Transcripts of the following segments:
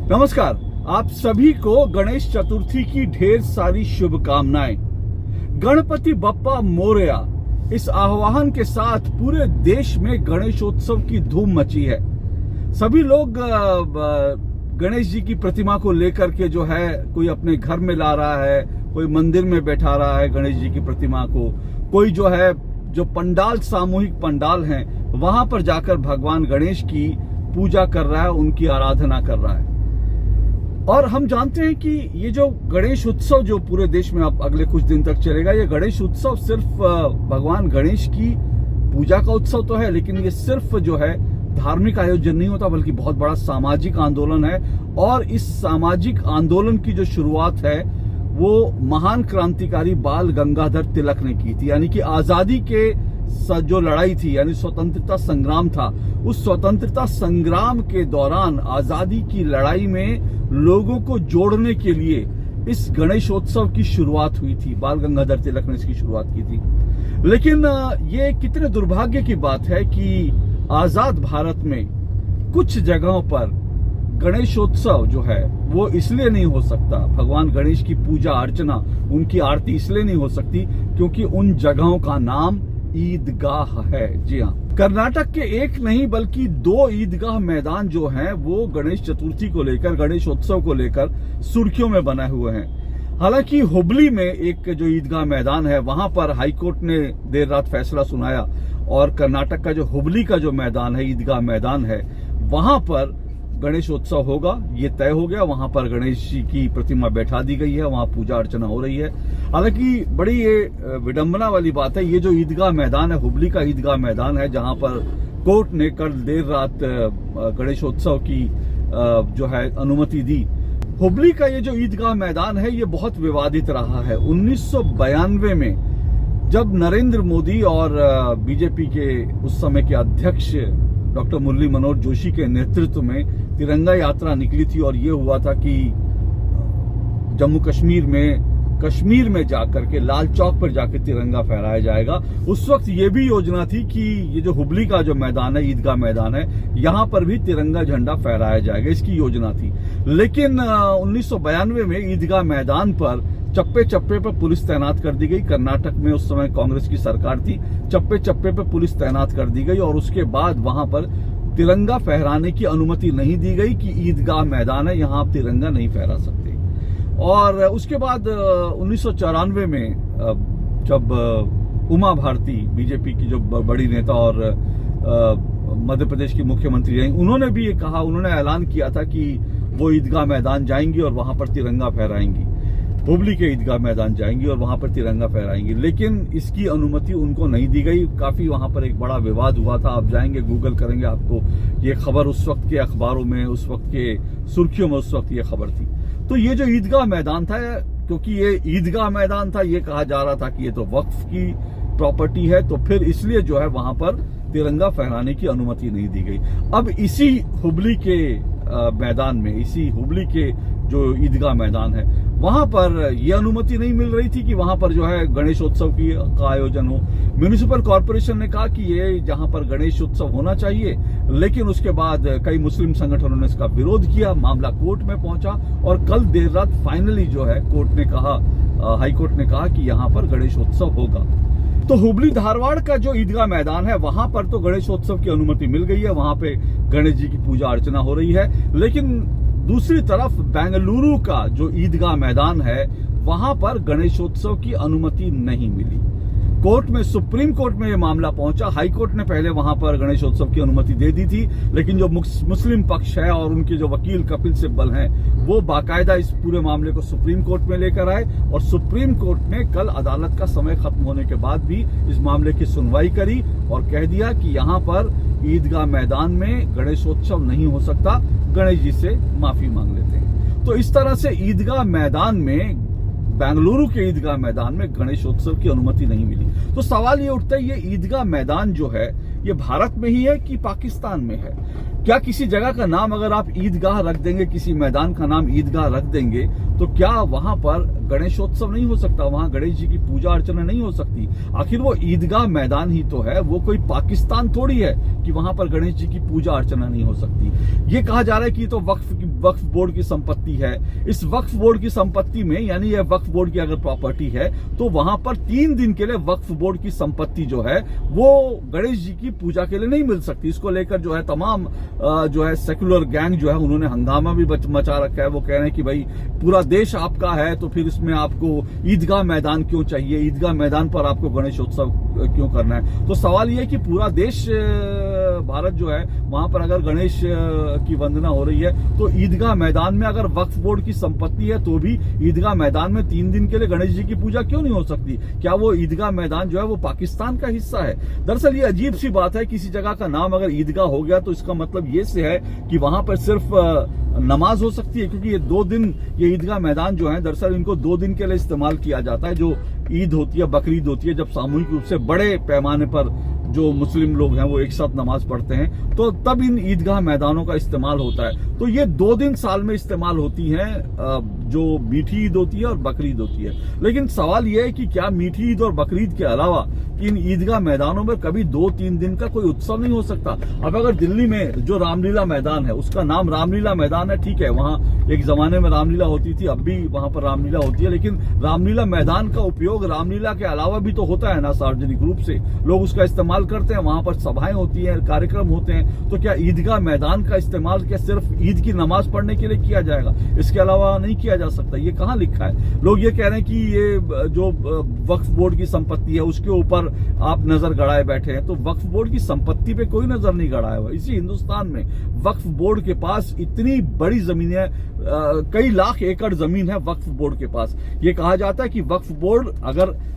नमस्कार, आप सभी को गणेश चतुर्थी की ढेर सारी शुभकामनाएं। गणपति बप्पा मोरया, इस आह्वान के साथ पूरे देश में गणेशोत्सव की धूम मची है। सभी लोग गणेश जी की प्रतिमा को लेकर के जो है कोई अपने घर में ला रहा है, कोई मंदिर में बैठा रहा है गणेश जी की प्रतिमा को, कोई जो पंडाल, सामूहिक पंडाल हैं, वहां पर जाकर भगवान गणेश की पूजा कर रहा है, उनकी आराधना कर रहा है। और हम जानते हैं कि ये जो गणेश उत्सव जो पूरे देश में अब अगले कुछ दिन तक चलेगा, ये गणेश उत्सव सिर्फ भगवान गणेश की पूजा का उत्सव तो है, लेकिन ये सिर्फ जो है धार्मिक आयोजन नहीं होता, बल्कि बहुत बड़ा सामाजिक आंदोलन है। और इस सामाजिक आंदोलन की जो शुरुआत है वो महान क्रांतिकारी बाल गंगाधर तिलक ने की थी। यानी कि आजादी के जो लड़ाई थी, यानी स्वतंत्रता संग्राम था, उस स्वतंत्रता संग्राम के दौरान आजादी की लड़ाई में लोगों को जोड़ने के लिए इस गणेशोत्सव की शुरुआत हुई थी। बाल गंगाधर तिलक ने इसकी शुरुआत की थी। लेकिन ये कितने दुर्भाग्य की बात है कि आजाद भारत में कुछ जगहों पर गणेशोत्सव जो है वो इसलिए नहीं हो सकता, भगवान गणेश की पूजा अर्चना, उनकी आरती इसलिए नहीं हो सकती क्योंकि उन जगहों का नाम ईदगाह है। जी हाँ, कर्नाटक के एक नहीं बल्कि 2 ईदगाह मैदान जो हैं वो गणेश चतुर्थी को लेकर, गणेशोत्सव को लेकर सुर्खियों में बने हुए हैं। हालांकि हुबली में एक जो ईदगाह मैदान है वहां पर हाईकोर्ट ने देर रात फैसला सुनाया और कर्नाटक का जो हुबली का जो मैदान है, ईदगाह मैदान है, वहां पर गणेशोत्सव होगा, ये तय हो गया। वहां पर गणेश जी की प्रतिमा बैठा दी गई है, वहां पूजा अर्चना हो रही है। हालांकि बड़ी ये विडंबना वाली बात है, ये जो ईदगाह मैदान है, हुबली का ईदगाह मैदान है, जहां पर कोर्ट ने कल देर रात गणेशोत्सव की जो है अनुमति दी। हुबली का ये जो ईदगाह मैदान है ये बहुत विवादित रहा है। 1992 में जब नरेंद्र मोदी और बीजेपी के उस समय के अध्यक्ष डॉक्टर मुरली मनोहर जोशी के नेतृत्व में तिरंगा यात्रा निकली थी और ये हुआ था कि जम्मू कश्मीर में जाकर के लाल चौक पर जाकर तिरंगा फहराया जाएगा। उस वक्त ये भी योजना थी कि ये जो हुबली का जो मैदान है, ईदगाह मैदान है, यहाँ पर भी तिरंगा झंडा फहराया जाएगा, इसकी योजना थी। लेकिन 1992 में ईदगाह मैदान पर चप्पे चप्पे पर पुलिस तैनात कर दी गई। कर्नाटक में उस समय कांग्रेस की सरकार थी, चप्पे चप्पे पर पुलिस तैनात कर दी गई और उसके बाद वहां पर तिरंगा फहराने की अनुमति नहीं दी गई कि ईदगाह मैदान है, यहां आप तिरंगा नहीं फहरा सकते। और उसके बाद 1994 में जब उमा भारती, बीजेपी की जो बड़ी नेता और मध्य प्रदेश की मुख्यमंत्री रही, उन्होंने भी ये कहा, उन्होंने ऐलान किया था कि वो ईदगाह मैदान जाएंगी और वहां पर तिरंगा फहराएंगी, हुबली के ईदगाह मैदान जाएंगी और वहां पर तिरंगा फहराएंगी। लेकिन इसकी अनुमति उनको नहीं दी गई। काफी वहां पर एक बड़ा विवाद हुआ था। आप जाएंगे, गूगल करेंगे, आपको ये खबर उस वक्त के अखबारों में, उस वक्त के सुर्खियों में उस वक्त ये खबर थी। तो ये जो ईदगाह मैदान था, क्योंकि ये ईदगाह मैदान था, ये कहा जा रहा था कि ये तो वक्फ की प्रॉपर्टी है, तो फिर इसलिए जो है वहां पर तिरंगा फहराने की अनुमति नहीं दी गई। अब इसी हुबली के मैदान में, इसी हुबली के जो ईदगाह मैदान है, वहां पर यह अनुमति नहीं मिल रही थी कि वहां पर जो है गणेशोत्सव का आयोजन हो। म्युनिसिपल कॉर्पोरेशन ने कहा कि ये जहां पर गणेशोत्सव होना चाहिए, लेकिन उसके बाद कई मुस्लिम संगठनों ने इसका विरोध किया, मामला कोर्ट में पहुंचा और कल देर रात फाइनली जो है कोर्ट ने कहा, हाईकोर्ट ने कहा कि यहां पर गणेशोत्सव होगा। तो हुबली धारवाड़ का जो ईदगाह मैदान है वहां पर तो गणेशोत्सव की अनुमति मिल गई है, वहां पे गणेश जी की पूजा अर्चना हो रही है। लेकिन दूसरी तरफ बेंगलुरु का जो ईदगाह मैदान है वहां पर गणेशोत्सव की अनुमति नहीं मिली। कोर्ट में, सुप्रीम कोर्ट में यह मामला पहुंचा। हाई कोर्ट ने पहले वहां पर गणेशोत्सव की अनुमति दे दी थी, लेकिन जो मुस्लिम पक्ष है और उनके जो वकील कपिल सिब्बल हैं, वो बाकायदा इस पूरे मामले को सुप्रीम कोर्ट में लेकर आए और सुप्रीम कोर्ट ने कल अदालत का समय खत्म होने के बाद भी इस मामले की सुनवाई करी और कह दिया कि यहाँ पर ईदगाह मैदान में गणेशोत्सव नहीं हो सकता, गणेश जी से माफी मांग लेते हैं। तो इस तरह से ईदगाह मैदान में, बेंगलुरु के ईदगाह मैदान में गणेशोत्सव की अनुमति नहीं मिली। तो सवाल ये उठता है, ये ईदगाह मैदान जो है ये भारत में ही है कि पाकिस्तान में है? क्या किसी जगह का नाम अगर आप ईदगाह रख देंगे, किसी मैदान का नाम ईदगाह रख देंगे, तो क्या वहां पर गणेशोत्सव नहीं हो सकता? वहां गणेश जी की पूजा अर्चना नहीं हो सकती? आखिर वो ईदगाह मैदान ही तो है, वो कोई पाकिस्तान थोड़ी है कि वहां पर गणेश जी की पूजा अर्चना नहीं हो सकती। ये कहा जा रहा है कि तो वक्फ बोर्ड की संपत्ति है। इस वक्फ बोर्ड की संपत्ति में, यानी ये वक्फ बोर्ड की अगर प्रॉपर्टी है, तो वहां पर 3 दिन के लिए वक्फ बोर्ड की संपत्ति जो है वो गणेश जी की पूजा के लिए नहीं मिल सकती। इसको लेकर जो है तमाम जो है सेक्युलर गैंग जो है उन्होंने हंगामा भी मचा रखा है। वो कह रहे हैं कि भाई पूरा देश आपका है तो फिर इसमें आपको ईदगाह मैदान क्यों चाहिए, ईदगाह मैदान पर आपको गणेशोत्सव क्यों करना है? तो सवाल यह है कि पूरा देश भारत जो है वहां पर अगर गणेश की वंदना हो रही है तो ईदगाह मैदान में अगर वक्फ बोर्ड की संपत्ति है तो भी ईदगाह मैदान में 3 दिन के लिए गणेश जी की पूजा क्यों नहीं हो सकती? क्या वो ईदगाह मैदान जो है वो पाकिस्तान का हिस्सा है? दरअसल ये अजीब सी बात है। किसी जगह का नाम अगर ईदगाह हो गया तो इसका मतलब ये से है कि वहां पर सिर्फ नमाज हो सकती है, क्योंकि ये 2 दिन ये ईदगाह मैदान जो है दरअसल इनको 2 दिन के लिए इस्तेमाल किया जाता है। जो ईद होती है, बकरीद होती है, जब सामूहिक रूप से बड़े पैमाने पर जो मुस्लिम लोग हैं वो एक साथ नमाज पढ़ते हैं, तो तब इन ईदगाह मैदानों का इस्तेमाल होता है। तो ये 2 दिन साल में इस्तेमाल होती हैं, जो मीठी ईद होती है और बकरीद होती है। लेकिन सवाल यह है कि क्या मीठी ईद और बकरीद के अलावा इन ईदगाह मैदानों में कभी 2-3 दिन का कोई उत्सव नहीं हो सकता? अब अगर दिल्ली में जो रामलीला मैदान है उसका नाम रामलीला मैदान है, ठीक है, वहां एक जमाने में रामलीला होती थी, अब भी वहां पर रामलीला होती है, लेकिन रामलीला मैदान का उपयोग रामलीला के अलावा भी तो होता है ना, सार्वजनिक रूप से लोग उसका इस्तेमाल करते हैं, वहां पर सभाएं होती हैं, कार्यक्रम होते हैं। तो क्या ईदगाह मैदान का इस्तेमाल क्या सिर्फ ईद की नमाज पढ़ने के लिए किया जाएगा? इसके अलावा नहीं किया जा सकता? ये कहाँ लिखा है? लोग ये कह रहे हैं कि ये जो वक्फ बोर्ड की संपत्ति है उसके ऊपर आप नजर गड़ाए बैठे हैं। तो वक्फ बोर्ड की संपत्ति पे कोई नजर नहीं गड़ाया हुआ। इसी हिंदुस्तान में वक्फ बोर्ड के पास इतनी बड़ी जमीन है, कई लाख एकड़ जमीन है वक्फ बोर्ड के पास। ये कहा जाता है कि वक्फ बोर्ड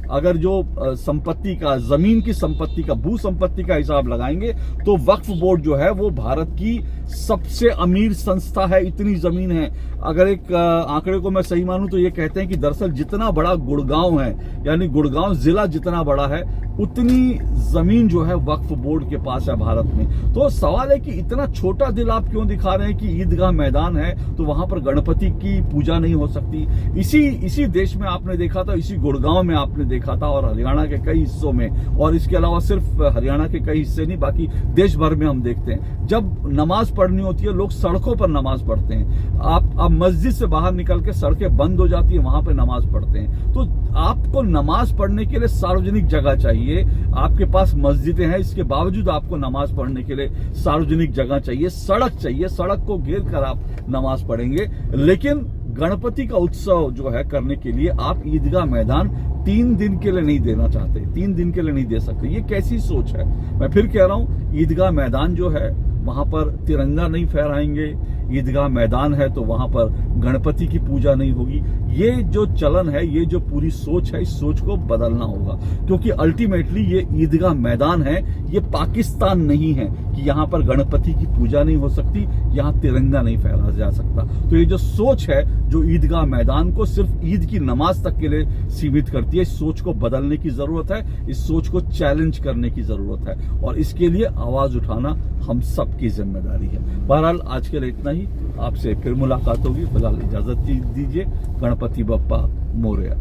अगर जो संपत्ति का, जमीन की संपत्ति का, भू संपत्ति का हिसाब लगाएंगे तो वक्फ बोर्ड जो है वो भारत की सबसे अमीर संस्था है। इतनी जमीन है। अगर एक आंकड़े को मैं सही मानूं तो ये कहते हैं कि दरअसल जितना बड़ा गुड़गांव है, यानी गुड़गांव जिला जितना बड़ा है, उतनी जमीन जो है वक्फ बोर्ड के पास है भारत में। तो सवाल है कि इतना छोटा दिल आप क्यों दिखा रहे हैं कि ईदगाह मैदान है तो वहां पर गणपति की पूजा नहीं हो सकती? इसी देश में आपने देखा था, इसी गुड़गांव में आपने देखा था, और हरियाणा के कई हिस्सों में, और इसके अलावा सिर्फ हरियाणा के कई हिस्से नहीं, बाकी देश भर में हम देखते हैं जब नमाज पढ़नी होती है लोग सड़कों पर नमाज पढ़ते हैं। आप मस्जिद से बाहर निकल के सड़कें बंद हो जाती है, वहां पर नमाज पढ़ते हैं। तो आपको नमाज पढ़ने के लिए सार्वजनिक जगह चाहिए। आपके पास मस्जिदें हैं, इसके बावजूद आपको नमाज पढ़ने के लिए सार्वजनिक जगह चाहिए, सड़क चाहिए। सड़क को घेर कर आप नमाज पढ़ेंगे। लेकिन गणपति का उत्सव जो है करने के लिए आप ईदगाह मैदान 3 दिन के लिए नहीं देना चाहते, 3 दिन के लिए नहीं दे सकते। ये कैसी सोच है? मैं फिर कह रहा हूं, ईदगाह मैदान जो है वहां पर तिरंगा नहीं फहराएंगे। ईदगाह मैदान है तो वहां पर गणपति की पूजा नहीं होगी। ये जो चलन है, ये जो पूरी सोच है, इस सोच को बदलना होगा, क्योंकि अल्टीमेटली ये ईदगाह मैदान है, ये पाकिस्तान नहीं है कि यहाँ पर गणपति की पूजा नहीं हो सकती, यहाँ तिरंगा नहीं फहराया जा सकता। तो ये जो सोच है जो ईदगाह मैदान को सिर्फ ईद की नमाज तक के लिए सीमित करती है, इस सोच को बदलने की जरूरत है, इस सोच को चैलेंज करने की जरूरत है, और इसके लिए आवाज उठाना हम सबकी जिम्मेदारी है। बहरहाल आज के लिए इतना ही, आपसे फिर मुलाकात होगी। फिलहाल इजाजत दीजिए। गणपति बप्पा मोरया।